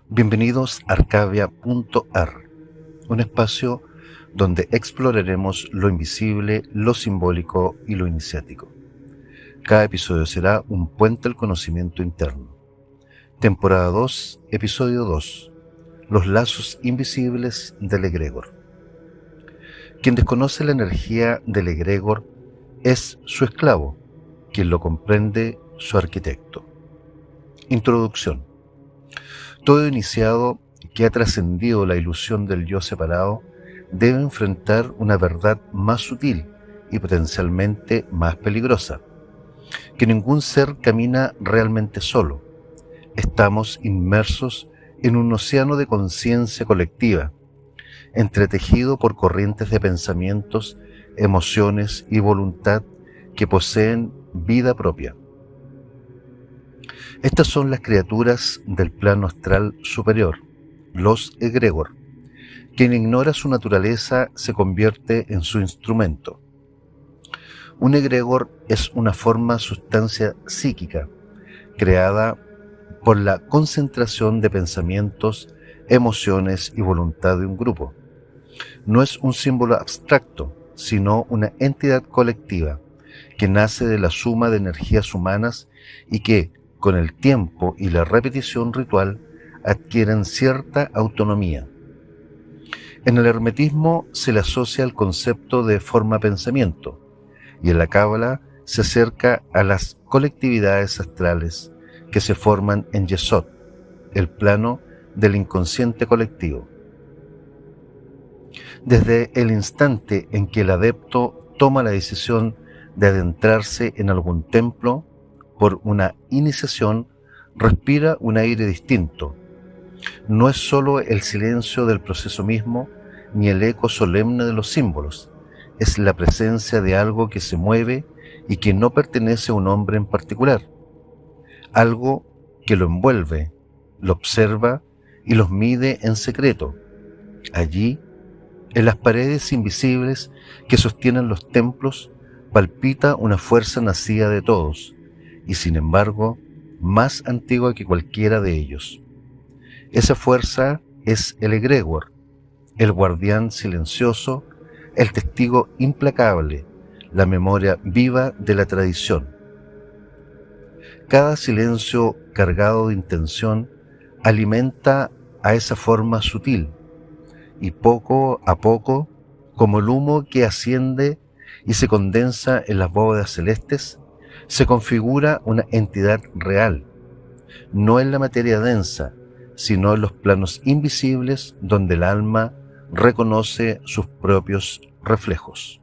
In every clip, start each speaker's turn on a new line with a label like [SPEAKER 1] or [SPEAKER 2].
[SPEAKER 1] Bienvenidos a Arcavia.ar, un espacio donde exploraremos lo invisible, lo simbólico y lo iniciático. Cada episodio será un puente al conocimiento interno. Temporada 2, episodio 2, los lazos invisibles del egregor. Quien desconoce la energía del egregor es su esclavo, quien lo comprende su arquitecto. Introducción. Todo iniciado que ha trascendido la ilusión del yo separado debe enfrentar una verdad más sutil y potencialmente más peligrosa, que ningún ser camina realmente solo. Estamos inmersos en un océano de conciencia colectiva, entretejido por corrientes de pensamientos, emociones y voluntad que poseen vida propia. Estas son las criaturas del plano astral superior, los egregor. Quien ignora su naturaleza se convierte en su instrumento. Un egregor es una forma sustancia psíquica, creada por la concentración de pensamientos, emociones y voluntad de un grupo. No es un símbolo abstracto, sino una entidad colectiva, que nace de la suma de energías humanas y que, con el tiempo y la repetición ritual, adquieren cierta autonomía. En el hermetismo se le asocia el concepto de forma-pensamiento, y en la cábala se acerca a las colectividades astrales que se forman en Yesod, el plano del inconsciente colectivo. Desde el instante en que el adepto toma la decisión de adentrarse en algún templo, por una iniciación, respira un aire distinto. No es sólo el silencio del proceso mismo, ni el eco solemne de los símbolos, es la presencia de algo que se mueve y que no pertenece a un hombre en particular, algo que lo envuelve, lo observa y los mide en secreto. Allí, en las paredes invisibles que sostienen los templos, palpita una fuerza nacida de todos, y sin embargo, más antigua que cualquiera de ellos. Esa fuerza es el egregor, el guardián silencioso, el testigo implacable, la memoria viva de la tradición. Cada silencio cargado de intención alimenta a esa forma sutil, y poco a poco, como el humo que asciende y se condensa en las bóvedas celestes, se configura una entidad real, no en la materia densa, sino en los planos invisibles donde el alma reconoce sus propios reflejos.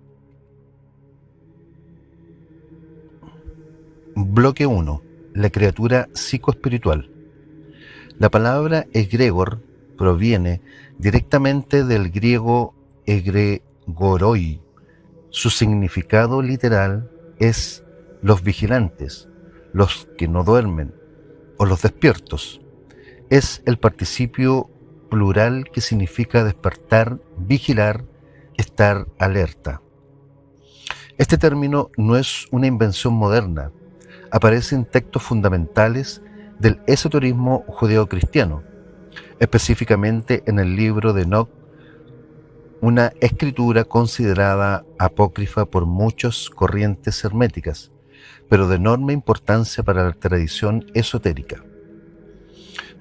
[SPEAKER 1] Bloque 1. La criatura psicoespiritual. La palabra egregor proviene directamente del griego egregoroi. Su significado literal es los vigilantes, los que no duermen, o los despiertos. Es el participio plural que significa despertar, vigilar, estar alerta. Este término no es una invención moderna, aparece en textos fundamentales del esoterismo judeocristiano, específicamente en el libro de Enoch, una escritura considerada apócrifa por muchas corrientes herméticas, pero de enorme importancia para la tradición esotérica.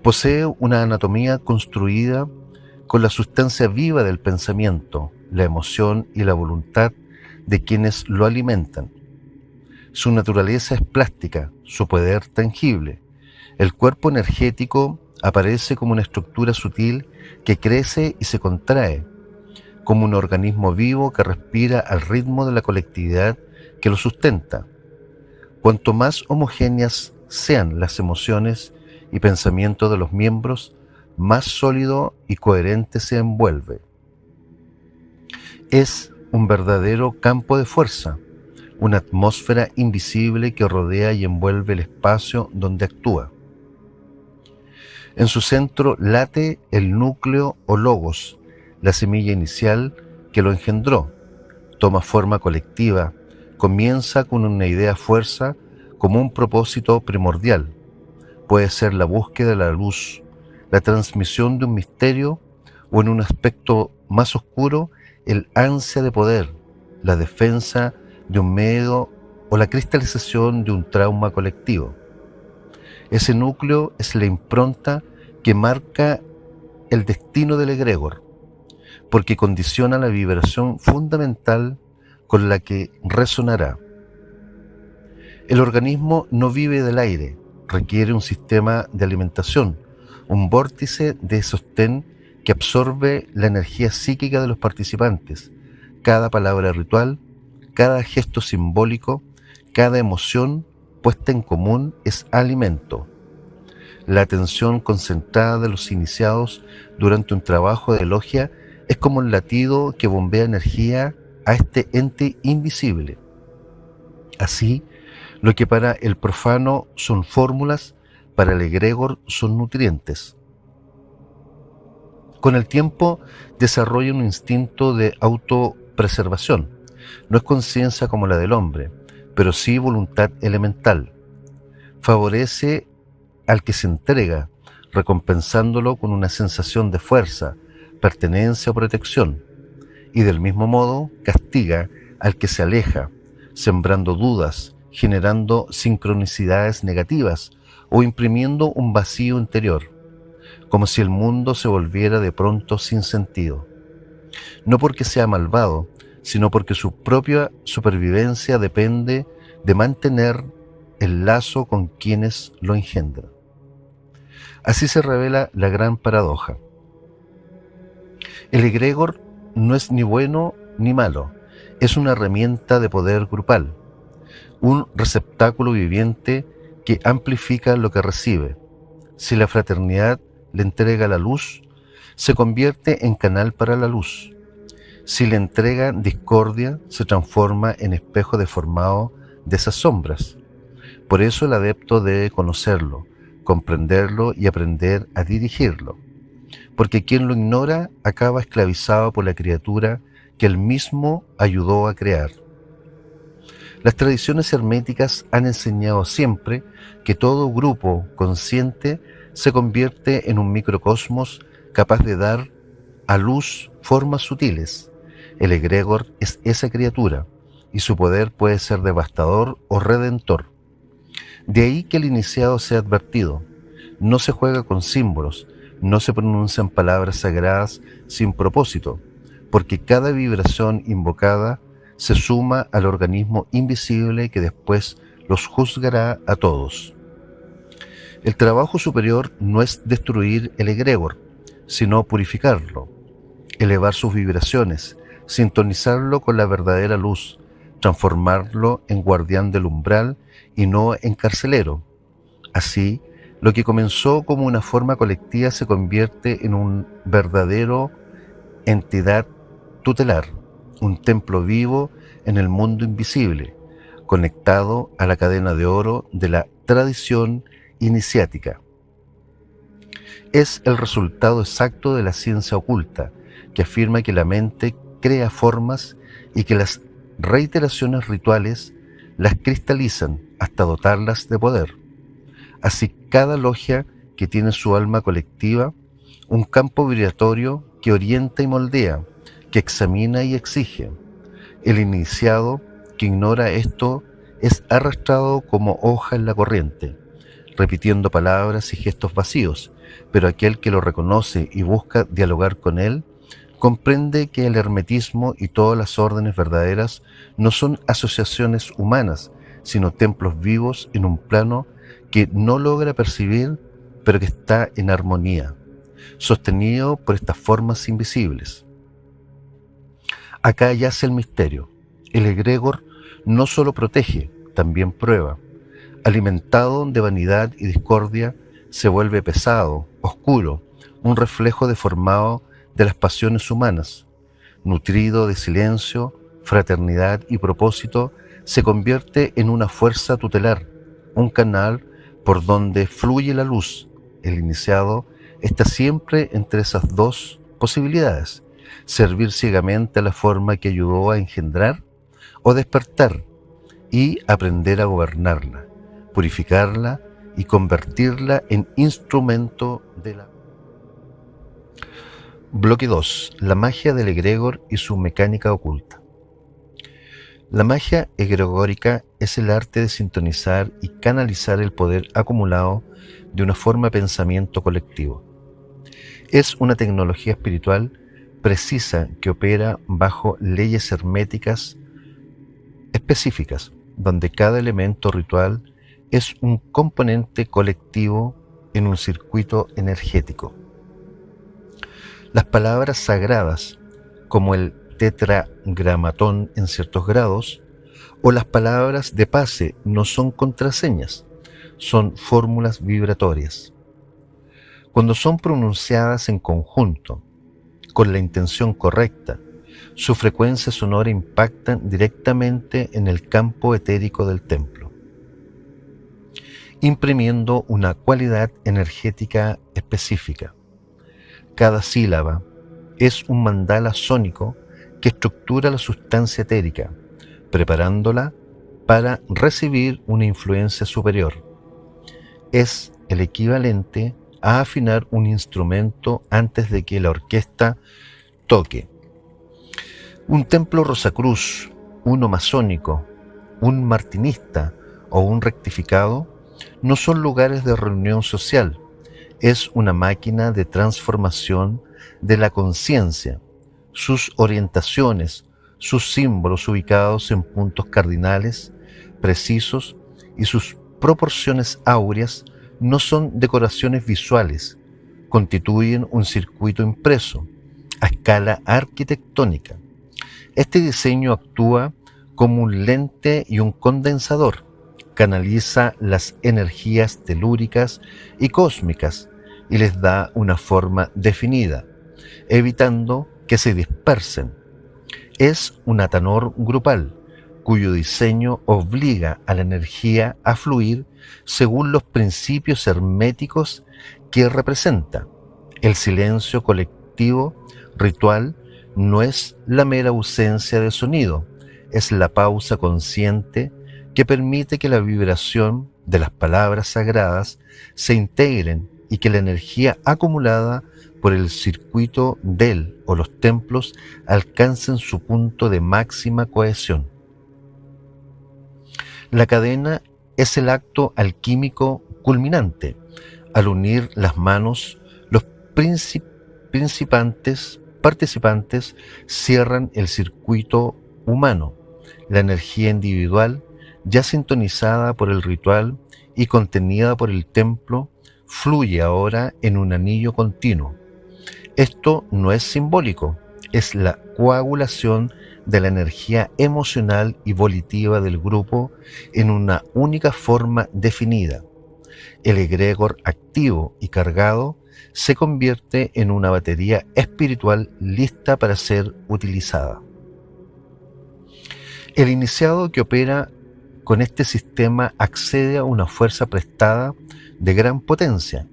[SPEAKER 1] Posee una anatomía construida con la sustancia viva del pensamiento, la emoción y la voluntad de quienes lo alimentan. Su naturaleza es plástica, su poder tangible. El cuerpo energético aparece como una estructura sutil que crece y se contrae, como un organismo vivo que respira al ritmo de la colectividad que lo sustenta. Cuanto más homogéneas sean las emociones y pensamientos de los miembros, más sólido y coherente se envuelve. Es un verdadero campo de fuerza, una atmósfera invisible que rodea y envuelve el espacio donde actúa. En su centro late el núcleo o logos, la semilla inicial que lo engendró. Toma forma colectiva, comienza con una idea fuerza como un propósito primordial. Puede ser la búsqueda de la luz, la transmisión de un misterio o, en un aspecto más oscuro, el ansia de poder, la defensa de un miedo o la cristalización de un trauma colectivo. Ese núcleo es la impronta que marca el destino del egregor, porque condiciona la vibración fundamental con la que resonará. El organismo no vive del aire, requiere un sistema de alimentación, un vórtice de sostén que absorbe la energía psíquica de los participantes. Cada palabra ritual, cada gesto simbólico, cada emoción puesta en común es alimento. La atención concentrada de los iniciados durante un trabajo de logia es como un latido que bombea energía a este ente invisible. Así, lo que para el profano son fórmulas, para el egregor son nutrientes. Con el tiempo desarrolla un instinto de autopreservación. No es conciencia como la del hombre, pero sí voluntad elemental. Favorece al que se entrega, recompensándolo con una sensación de fuerza, pertenencia o protección, y del mismo modo castiga al que se aleja, sembrando dudas, generando sincronicidades negativas o imprimiendo un vacío interior, como si el mundo se volviera de pronto sin sentido. No porque sea malvado, sino porque su propia supervivencia depende de mantener el lazo con quienes lo engendran. Así se revela la gran paradoja. El egregor no es ni bueno ni malo, es una herramienta de poder grupal, un receptáculo viviente que amplifica lo que recibe. Si la fraternidad le entrega la luz, se convierte en canal para la luz. Si le entrega discordia, se transforma en espejo deformado de esas sombras. Por eso el adepto debe conocerlo, comprenderlo y aprender a dirigirlo, porque quien lo ignora acaba esclavizado por la criatura que él mismo ayudó a crear. Las tradiciones herméticas han enseñado siempre que todo grupo consciente se convierte en un microcosmos capaz de dar a luz formas sutiles. El egregor es esa criatura, y su poder puede ser devastador o redentor. De ahí que el iniciado sea advertido: no se juega con símbolos, no se pronuncian palabras sagradas sin propósito, porque cada vibración invocada se suma al organismo invisible que después los juzgará a todos. El trabajo superior no es destruir el egregor, sino purificarlo, elevar sus vibraciones, sintonizarlo con la verdadera luz, transformarlo en guardián del umbral y no en carcelero. Así, lo que comenzó como una forma colectiva se convierte en un verdadero entidad tutelar, un templo vivo en el mundo invisible, conectado a la cadena de oro de la tradición iniciática. Es el resultado exacto de la ciencia oculta, que afirma que la mente crea formas y que las reiteraciones rituales las cristalizan hasta dotarlas de poder. Así, cada logia que tiene su alma colectiva, un campo vibratorio que orienta y moldea, que examina y exige. El iniciado que ignora esto es arrastrado como hoja en la corriente, repitiendo palabras y gestos vacíos, pero aquel que lo reconoce y busca dialogar con él, comprende que el hermetismo y todas las órdenes verdaderas no son asociaciones humanas, sino templos vivos en un plano que no logra percibir, pero que está en armonía, sostenido por estas formas invisibles. Acá yace el misterio. El egregor no solo protege, también prueba. Alimentado de vanidad y discordia, se vuelve pesado, oscuro, un reflejo deformado de las pasiones humanas. Nutrido de silencio, fraternidad y propósito, se convierte en una fuerza tutelar, un canal por donde fluye la luz. El iniciado está siempre entre esas dos posibilidades: servir ciegamente a la forma que ayudó a engendrar, o despertar y aprender a gobernarla, purificarla y convertirla en instrumento de la Bloque 2. La magia del egregor y su mecánica oculta. La magia egregórica es el arte de sintonizar y canalizar el poder acumulado de una forma de pensamiento colectivo. Es una tecnología espiritual precisa que opera bajo leyes herméticas específicas, donde cada elemento ritual es un componente colectivo en un circuito energético. Las palabras sagradas, como el tetragramatón en ciertos grados, o las palabras de pase, no son contraseñas, son fórmulas vibratorias. Cuando son pronunciadas en conjunto, con la intención correcta, su frecuencia sonora impacta directamente en el campo etérico del templo, imprimiendo una cualidad energética específica. Cada sílaba es un mandala sónico que estructura la sustancia etérica, preparándola para recibir una influencia superior. Es el equivalente a afinar un instrumento antes de que la orquesta toque. Un templo Rosacruz, uno masónico, un martinista o un rectificado no son lugares de reunión social. Es una máquina de transformación de la conciencia. Sus orientaciones, sus símbolos ubicados en puntos cardinales precisos y sus proporciones áureas no son decoraciones visuales, constituyen un circuito impreso a escala arquitectónica. Este diseño actúa como un lente y un condensador, canaliza las energías telúricas y cósmicas y les da una forma definida, evitando que se dispersen. Es un atanor grupal, cuyo diseño obliga a la energía a fluir según los principios herméticos que representa. El silencio colectivo ritual no es la mera ausencia de sonido, es la pausa consciente que permite que la vibración de las palabras sagradas se integren y que la energía acumulada por el circuito del o los templos alcancen su punto de máxima cohesión. La cadena es el acto alquímico culminante. Al unir las manos, los participantes cierran el circuito humano. La energía individual, ya sintonizada por el ritual y contenida por el templo, fluye ahora en un anillo continuo. Esto no es simbólico, es la coagulación de la energía emocional y volitiva del grupo en una única forma definida. El egregor activo y cargado se convierte en una batería espiritual lista para ser utilizada. El iniciado que opera con este sistema accede a una fuerza prestada de gran potencia.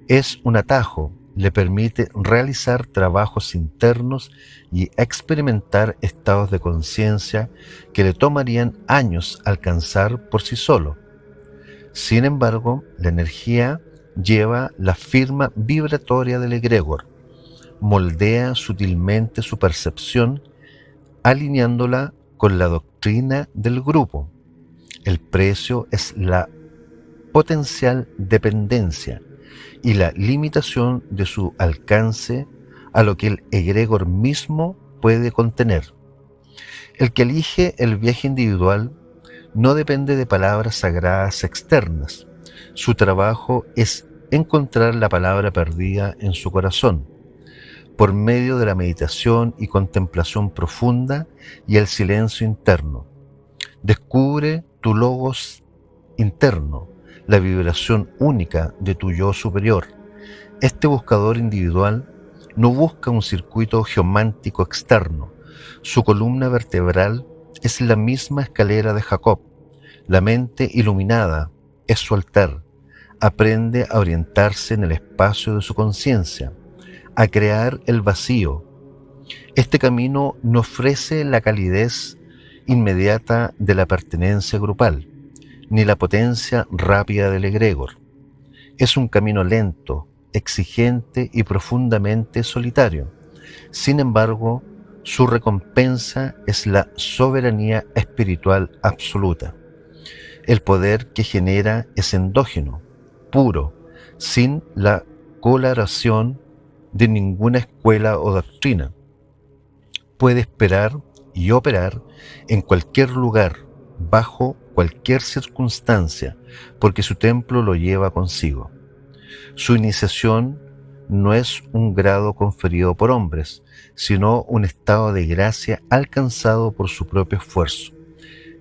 [SPEAKER 1] Es un atajo, le permite realizar trabajos internos y experimentar estados de conciencia que le tomarían años alcanzar por sí solo. Sin embargo, la energía lleva la firma vibratoria del egregor, moldea sutilmente su percepción, alineándola con la doctrina del grupo. El precio es la potencial dependencia y la limitación de su alcance a lo que el egregor mismo puede contener. El que elige el viaje individual no depende de palabras sagradas externas. Su trabajo es encontrar la palabra perdida en su corazón, por medio de la meditación y contemplación profunda y el silencio interno. Descubre tu logos interno, la vibración única de tu yo superior. Este buscador individual no busca un circuito geomántico externo. Su columna vertebral es la misma escalera de Jacob. La mente iluminada es su altar. Aprende a orientarse en el espacio de su conciencia, a crear el vacío. Este camino no ofrece la calidez inmediata de la pertenencia grupal, ni la potencia rápida del egregor. Es un camino lento, exigente y profundamente solitario. Sin embargo, su recompensa es la soberanía espiritual absoluta. El poder que genera es endógeno, puro, sin la colaboración de ninguna escuela o doctrina. Puede esperar y operar en cualquier lugar, bajo cualquier circunstancia, porque su templo lo lleva consigo. Su iniciación no es un grado conferido por hombres, sino un estado de gracia alcanzado por su propio esfuerzo,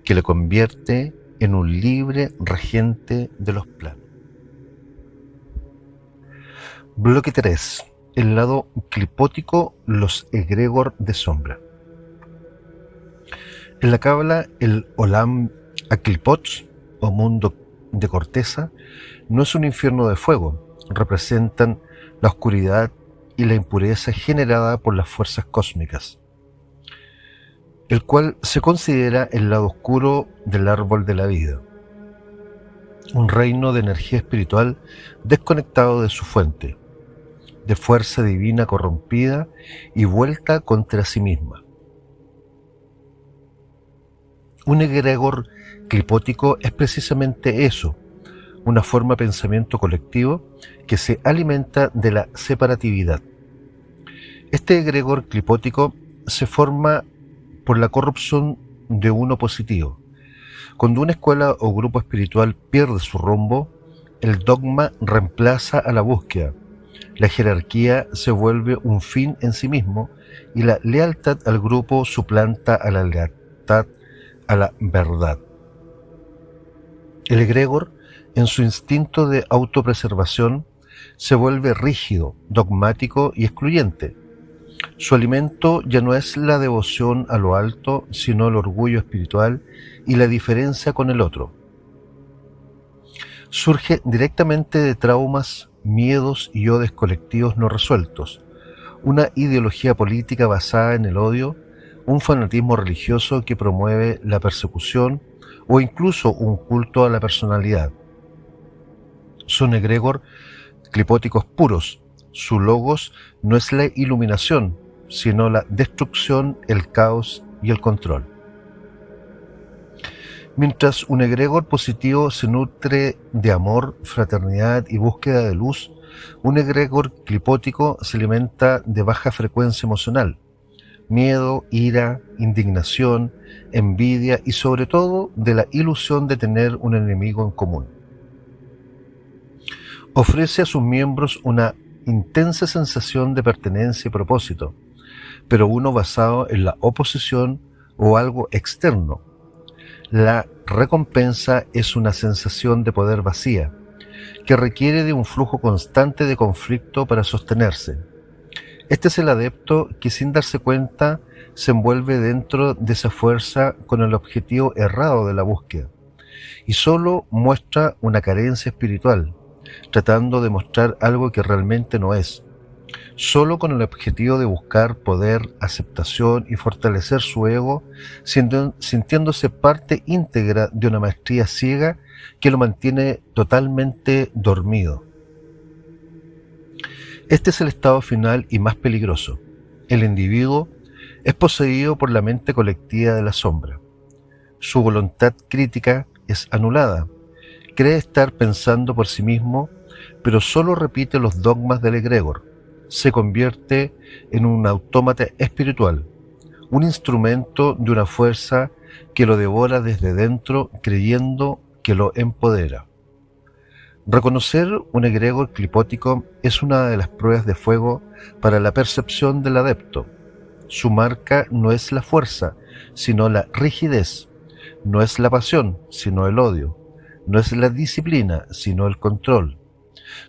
[SPEAKER 1] que le convierte en un libre regente de los planos. Bloque 3. El lado clipótico, los egregor de sombra. En la cábala, el Olam Aklipot, o mundo de corteza, no es un infierno de fuego, representan la oscuridad y la impureza generada por las fuerzas cósmicas, el cual se considera el lado oscuro del árbol de la vida, un reino de energía espiritual desconectado de su fuente, de fuerza divina corrompida y vuelta contra sí misma. Un egregor clipótico es precisamente eso, una forma de pensamiento colectivo que se alimenta de la separatividad. Este egregor clipótico se forma por la corrupción de uno positivo. Cuando una escuela o grupo espiritual pierde su rumbo, el dogma reemplaza a la búsqueda, la jerarquía se vuelve un fin en sí mismo y la lealtad al grupo suplanta a la lealtad a la verdad. El egregor, en su instinto de autopreservación, se vuelve rígido, dogmático y excluyente. Su alimento ya no es la devoción a lo alto, sino el orgullo espiritual y la diferencia con el otro. Surge directamente de traumas, miedos y odes colectivos no resueltos, una ideología política basada en el odio, un fanatismo religioso que promueve la persecución o incluso un culto a la personalidad. Son egregor clipóticos puros. Su logos no es la iluminación, sino la destrucción, el caos y el control. Mientras un egregor positivo se nutre de amor, fraternidad y búsqueda de luz, un egregor clipótico se alimenta de baja frecuencia emocional, miedo, ira, indignación, envidia y sobre todo de la ilusión de tener un enemigo en común. Ofrece a sus miembros una intensa sensación de pertenencia y propósito, pero uno basado en la oposición o algo externo. La recompensa es una sensación de poder vacía, que requiere de un flujo constante de conflicto para sostenerse. Este es el adepto que sin darse cuenta se envuelve dentro de esa fuerza con el objetivo errado de la búsqueda, y solo muestra una carencia espiritual, tratando de mostrar algo que realmente no es, solo con el objetivo de buscar poder, aceptación y fortalecer su ego, sintiéndose parte íntegra de una maestría ciega que lo mantiene totalmente dormido. Este es el estado final y más peligroso. El individuo es poseído por la mente colectiva de la sombra. Su voluntad crítica es anulada. Cree estar pensando por sí mismo, pero solo repite los dogmas del egregor. Se convierte en un autómata espiritual, un instrumento de una fuerza que lo devora desde dentro, creyendo que lo empodera. Reconocer un egregor clipótico es una de las pruebas de fuego para la percepción del adepto. Su marca no es la fuerza, sino la rigidez. No es la pasión, sino el odio. No es la disciplina, sino el control.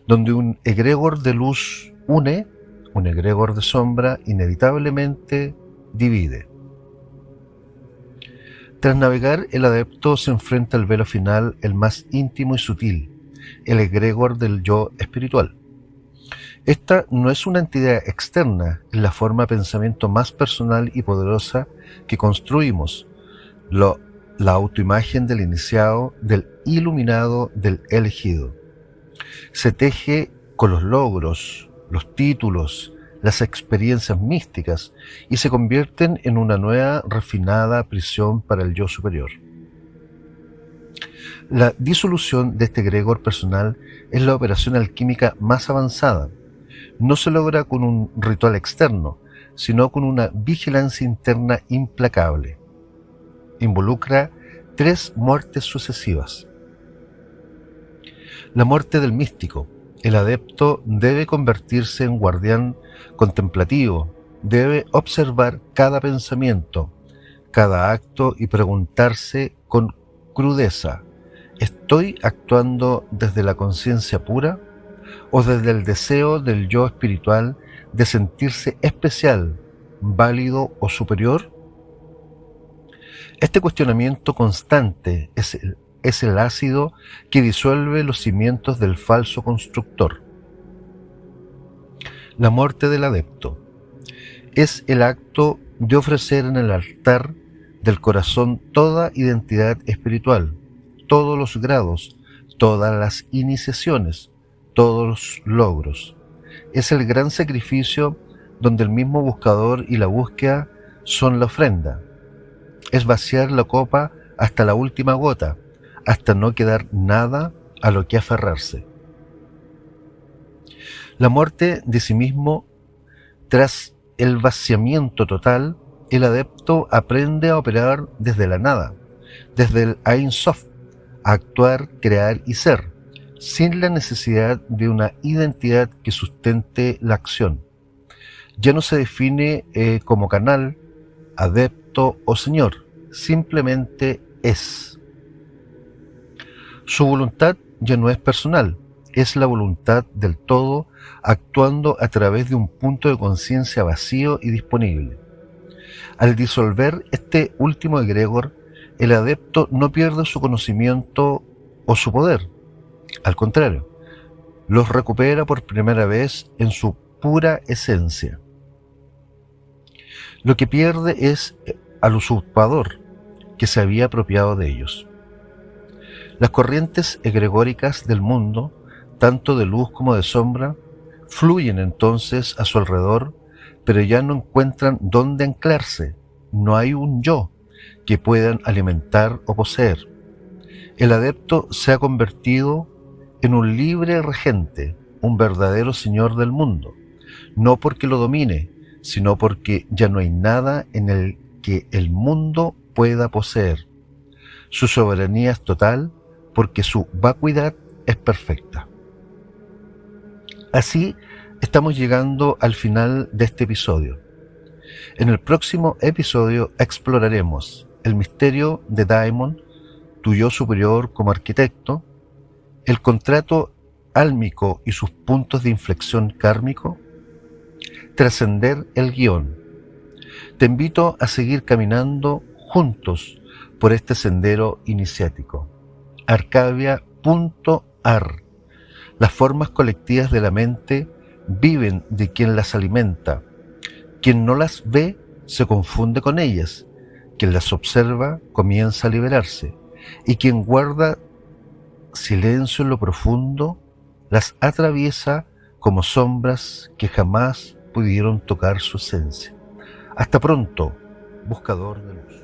[SPEAKER 1] Donde un egregor de luz une, un egregor de sombra inevitablemente divide. Tras navegar, el adepto se enfrenta al velo final, el más íntimo y sutil, el egregor del yo espiritual. Esta no es una entidad externa, es la forma de pensamiento más personal y poderosa que construimos, la autoimagen del iniciado, del iluminado, del elegido. Se teje con los logros, los títulos, las experiencias místicas y se convierten en una nueva refinada prisión para el yo superior. La disolución de este egregor personal es la operación alquímica más avanzada. No se logra con un ritual externo, sino con una vigilancia interna implacable. Involucra 3 muertes sucesivas. La muerte del místico. El adepto debe convertirse en guardián contemplativo, debe observar cada pensamiento, cada acto y preguntarse con crudeza: ¿estoy actuando desde la conciencia pura o desde el deseo del yo espiritual de sentirse especial, válido o superior? Este cuestionamiento constante es el ácido que disuelve los cimientos del falso constructor. La muerte del adepto es el acto de ofrecer en el altar del corazón toda identidad espiritual, todos los grados, todas las iniciaciones, todos los logros. Es el gran sacrificio donde el mismo buscador y la búsqueda son la ofrenda. Es vaciar la copa hasta la última gota, hasta no quedar nada a lo que aferrarse. La muerte de sí mismo. Tras el vaciamiento total, el adepto aprende a operar desde la nada, desde el Ein Sof, a actuar, crear y ser, sin la necesidad de una identidad que sustente la acción. Ya no se define como canal, adepto o señor, simplemente es. Su voluntad ya no es personal, es la voluntad del todo actuando a través de un punto de conciencia vacío y disponible. Al disolver este último egregor, el adepto no pierde su conocimiento o su poder. Al contrario, los recupera por primera vez en su pura esencia. Lo que pierde es al usurpador que se había apropiado de ellos. Las corrientes egregóricas del mundo, tanto de luz como de sombra, fluyen entonces a su alrededor, pero ya no encuentran dónde anclarse. No hay un yo que puedan alimentar o poseer. El adepto se ha convertido en un libre regente, un verdadero señor del mundo, no porque lo domine, sino porque ya no hay nada en el que el mundo pueda poseer. Su soberanía es total porque su vacuidad es perfecta. Así estamos llegando al final de este episodio. En el próximo episodio exploraremos el misterio de Daimon, tu yo superior como arquitecto, el contrato álmico y sus puntos de inflexión kármico, trascender el guión. Te invito a seguir caminando juntos por este sendero iniciático. Arcadia.ar. Las formas colectivas de la mente viven de quien las alimenta. Quien no las ve se confunde con ellas. Quien las observa comienza a liberarse. Y quien guarda silencio en lo profundo las atraviesa como sombras que jamás pudieron tocar su esencia. Hasta pronto, buscador de luz.